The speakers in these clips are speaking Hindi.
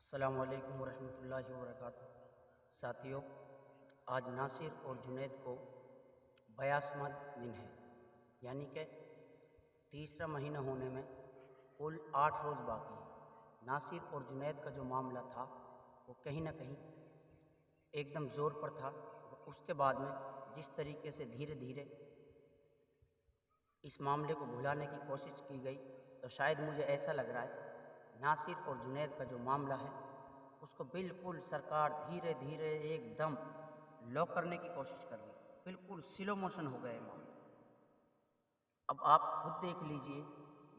अस्सलामु अलैकुम वरहमतुल्लाहि वबरकातुहू। साथियों, आज नासिर और जुनैद को 82वां दिन है, यानी कि तीसरा महीना होने में कुल 8 रोज़ बाकी है। नासिर और जुनैद का जो मामला था वो कहीं ना कहीं एकदम ज़ोर पर था, और उसके बाद में जिस तरीके से धीरे धीरे इस मामले को भुलाने की कोशिश की गई, तो शायद मुझे ऐसा लग रहा है नासिर और जुनैद का जो मामला है उसको बिल्कुल सरकार धीरे धीरे एकदम लॉक करने की कोशिश कर रही है। बिल्कुल स्लो मोशन हो गए मामले। अब आप खुद देख लीजिए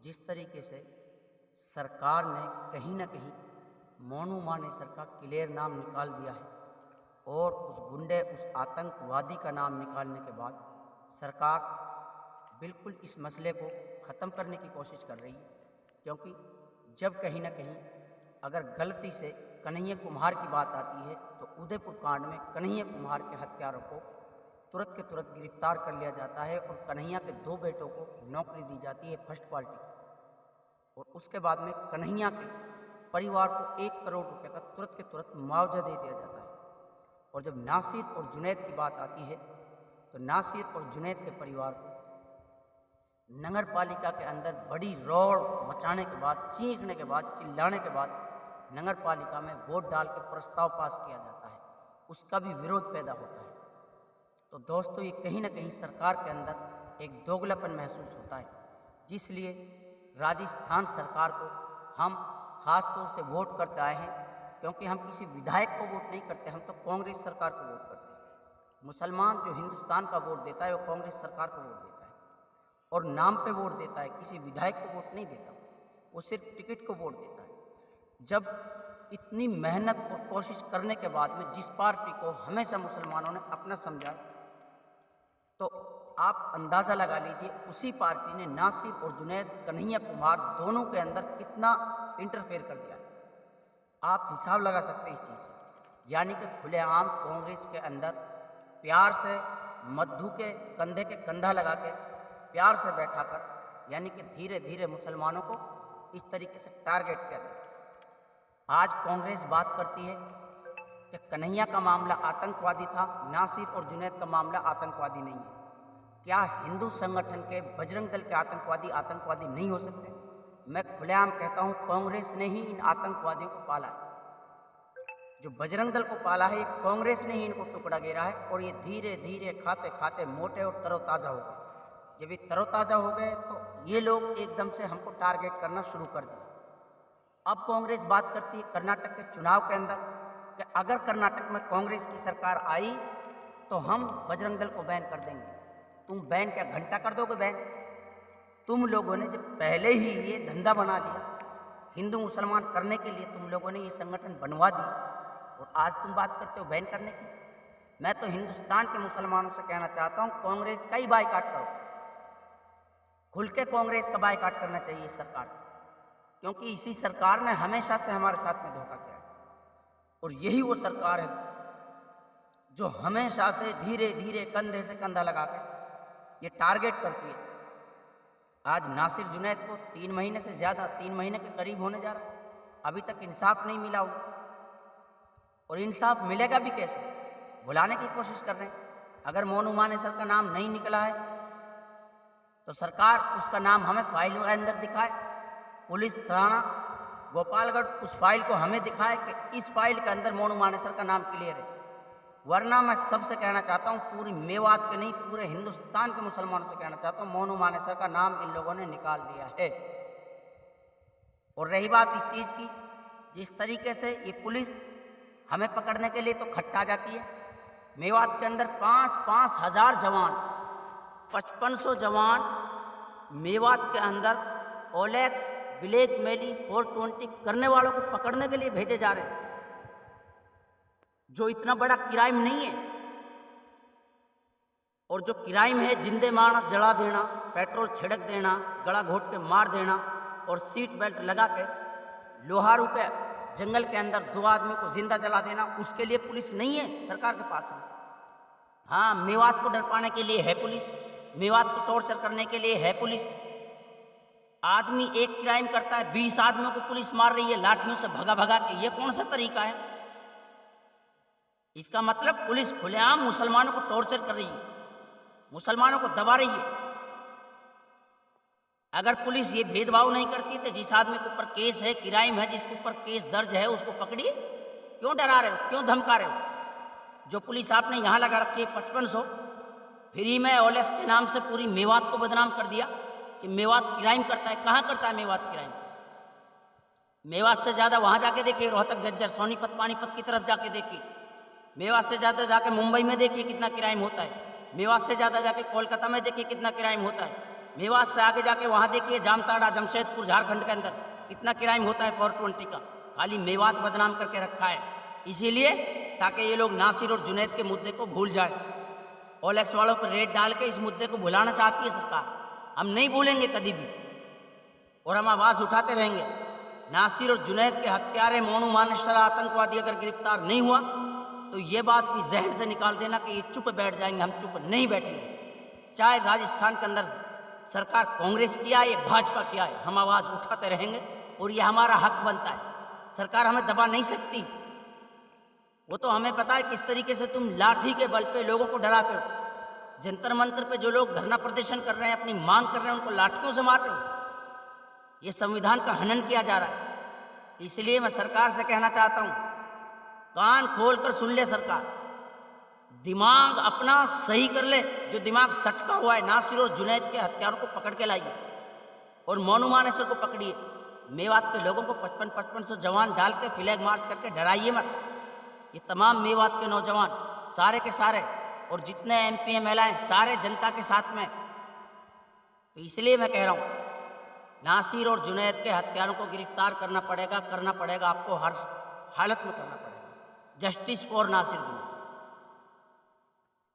जिस तरीके से सरकार ने कहीं ना कहीं मोनू मानेसर का क्लियर नाम निकाल दिया है, और उस गुंडे, उस आतंकवादी का नाम निकालने के बाद सरकार बिल्कुल इस मसले को ख़त्म करने की कोशिश कर रही है। क्योंकि जब कहीं ना कहीं अगर गलती से कन्हैया कुम्हार की बात आती है तो उदयपुर कांड में कन्हैया कुम्हार के हत्यारों को तुरंत के तुरंत गिरफ्तार कर लिया जाता है, और कन्हैया के 2 बेटों को नौकरी दी जाती है फर्स्ट क्वालिटी की, और उसके बाद में कन्हैया के परिवार को 1 करोड़ रुपए का तुरंत के तुरंत मुआवजा दे दिया जाता है। और जब नासिर और जुनैद की बात आती है तो नासिर और जुनैद के परिवार को नगर पालिका के अंदर बड़ी रोड़ मचाने के बाद, चीखने के बाद, चिल्लाने के बाद नगर पालिका में वोट डाल के प्रस्ताव पास किया जाता है, उसका भी विरोध पैदा होता है। तो दोस्तों, ये कहीं ना कहीं सरकार के अंदर एक दोगलापन महसूस होता है, जिसलिए राजस्थान सरकार को हम ख़ास तौर से वोट करते आए हैं। क्योंकि हम किसी विधायक को वोट नहीं करते, हम तो कांग्रेस सरकार को वोट करते हैं। मुसलमान जो हिंदुस्तान का वोट देता है वो कांग्रेस सरकार को वोट देता है, और नाम पे वोट देता है, किसी विधायक को वोट नहीं देता, वो सिर्फ टिकट को वोट देता है। जब इतनी मेहनत और कोशिश करने के बाद में जिस पार्टी को हमेशा मुसलमानों ने अपना समझा, तो आप अंदाज़ा लगा लीजिए उसी पार्टी ने नासिर और जुनैद, कन्हैया कुमार दोनों के अंदर कितना इंटरफेयर कर दिया है। आप हिसाब लगा सकते हैं इस चीज़ से। यानी कि खुलेआम कांग्रेस के अंदर प्यार से मद्दू के कंधे के कंधा लगा के प्यार से बैठाकर, यानी कि धीरे धीरे मुसलमानों को इस तरीके से टारगेट किया जाता है। आज कांग्रेस बात करती है कि कन्हैया का मामला आतंकवादी था, नासिर और जुनैद का मामला आतंकवादी नहीं है। क्या हिंदू संगठन के बजरंग दल के आतंकवादी नहीं हो सकते? मैं खुलेआम कहता हूँ कांग्रेस ने ही इन आतंकवादियों को पाला है। जो बजरंग दल को पाला है, कांग्रेस ने ही इनको टुकड़ा गेरा है, और ये धीरे धीरे खाते खाते मोटे और तरोताज़ा हो गए। जब ये तरोताज़ा हो गए तो ये लोग एकदम से हमको टारगेट करना शुरू कर दिया। अब कांग्रेस बात करती है कर्नाटक के चुनाव के अंदर कि अगर कर्नाटक में कांग्रेस की सरकार आई तो हम बजरंग दल को बैन कर देंगे। तुम बैन क्या घंटा कर दोगे बैन? तुम लोगों ने जब पहले ही ये धंधा बना लिया, हिंदू मुसलमान करने के लिए तुम लोगों ने ये संगठन बनवा दी, और आज तुम बात करते हो बैन करने की। मैं तो हिंदुस्तान के मुसलमानों से कहना चाहता हूँ कांग्रेस का ही बायकॉट करो, खुल के कांग्रेस का बायकॉट करना चाहिए इस सरकार को। क्योंकि इसी सरकार ने हमेशा से हमारे साथ में धोखा किया है, और यही वो सरकार है जो हमेशा से धीरे धीरे कंधे से कंधा लगा के ये टारगेट करती है। आज नासिर जुनैद को 3 महीने से ज़्यादा, 3 महीने के करीब होने जा रहा है, अभी तक इंसाफ नहीं मिला हो, और इंसाफ मिलेगा भी कैसे? भुलाने की कोशिश कर रहे हैं। अगर मोनू मानेसर का नाम नहीं निकला है तो सरकार उसका नाम हमें फाइल के अंदर दिखाए, पुलिस थाना गोपालगढ़ उस फाइल को हमें दिखाए कि इस फाइल के अंदर मोनू मानेसर का नाम क्लियर है। वरना मैं सबसे कहना चाहता हूँ, पूरी मेवात के नहीं पूरे हिंदुस्तान के मुसलमानों से कहना चाहता हूँ, मोनू मानेसर का नाम इन लोगों ने निकाल दिया है। और रही बात इस चीज़ की, जिस तरीके से ये पुलिस हमें पकड़ने के लिए तो खट्टा जाती है, मेवात के अंदर 5-5 हज़ार जवान, 5500 जवान मेवात के अंदर ओलेक्स, ब्लैक मेली, 420 करने वालों को पकड़ने के लिए भेजे जा रहे हैं, जो इतना बड़ा क्राइम नहीं है। और जो क्राइम है जिंदे मानस जला देना, पेट्रोल छिड़क देना, गला घोट के मार देना, और सीट बेल्ट लगा के लोहारू के जंगल के अंदर 2 आदमी को जिंदा जला देना, उसके लिए पुलिस नहीं है सरकार के पास में। हाँ, मेवात को डर पाने के लिए है पुलिस, मेवात को टॉर्चर करने के लिए है पुलिस, आदमी एक क्राइम करता है, 20 आदमियों को पुलिस मार रही है लाठियों से भगा भगा के, ये कौन सा तरीका है? इसका मतलब पुलिस खुलेआम मुसलमानों को टॉर्चर कर रही है, मुसलमानों को दबा रही है। अगर पुलिस ये भेदभाव नहीं करती तो जिस आदमी के ऊपर केस है, क्राइम है, जिसके ऊपर केस दर्ज है, उसको पकड़िए। क्यों डरा रहे हो, क्यों धमका रहे हो? जो पुलिस आपने यहाँ लगा रखी है 5500 फ्री में ओलेक्स के नाम से पूरी मेवात को बदनाम कर दिया कि मेवात क्राइम करता है। कहाँ करता है मेवात क्राइम? मेवात से ज़्यादा वहाँ जाके देखिए, रोहतक, झज्जर, सोनीपत, पानीपत की तरफ जाके देखिए। मेवात से ज़्यादा जाके मुंबई में देखिए कितना क्राइम होता है। मेवात से ज़्यादा जाके कोलकाता में देखिए कितना क्राइम होता है। मेवात से आगे जाके वहाँ देखिए जामताड़ा, जमशेदपुर, झारखंड के अंदर कितना क्राइम होता है 420 का। खाली मेवात बदनाम करके रखा है, इसीलिए ताकि ये लोग नासिर और जुनैद के मुद्दे को भूल जाए। ओलेक्स वालों पर रेड डाल के इस मुद्दे को भुलाना चाहती है सरकार। हम नहीं भूलेंगे कभी भी, और हम आवाज़ उठाते रहेंगे। नासिर और जुनैद के हत्यारे मोनू मानेसर आतंकवादी अगर गिरफ्तार नहीं हुआ तो ये बात भी जहन से निकाल देना कि ये चुप बैठ जाएंगे। हम चुप नहीं बैठेंगे, चाहे राजस्थान के अंदर सरकार कांग्रेस किया है, भाजपा किया है, हम आवाज़ उठाते रहेंगे और ये हमारा हक बनता है। सरकार हमें दबा नहीं सकती। वो तो हमें पता है किस तरीके से तुम लाठी के बल पे लोगों को डराते हो। जंतर मंतर पे जो लोग धरना प्रदर्शन कर रहे हैं, अपनी मांग कर रहे हैं, उनको लाठियों से मार रहे हो। ये संविधान का हनन किया जा रहा है। इसलिए मैं सरकार से कहना चाहता हूँ, कान खोलकर सुन ले सरकार, दिमाग अपना सही कर ले। जो दिमाग सटका हुआ है, नासिर और जुनैद के हत्यारों को पकड़ के लाइए और मोनू मानेसर को पकड़िए। मेवात के लोगों को 5500 जवान डाल के फ्लैग मार्च करके डराइए मत। ये तमाम मेवात के नौजवान सारे के सारे और जितने MP MLA हैं सारे जनता के साथ में। तो इसलिए मैं कह रहा हूँ, नासिर और जुनैद के हत्यारों को गिरफ्तार करना पड़ेगा आपको, हर हालत में करना पड़ेगा। Justice for Nasir Junaid.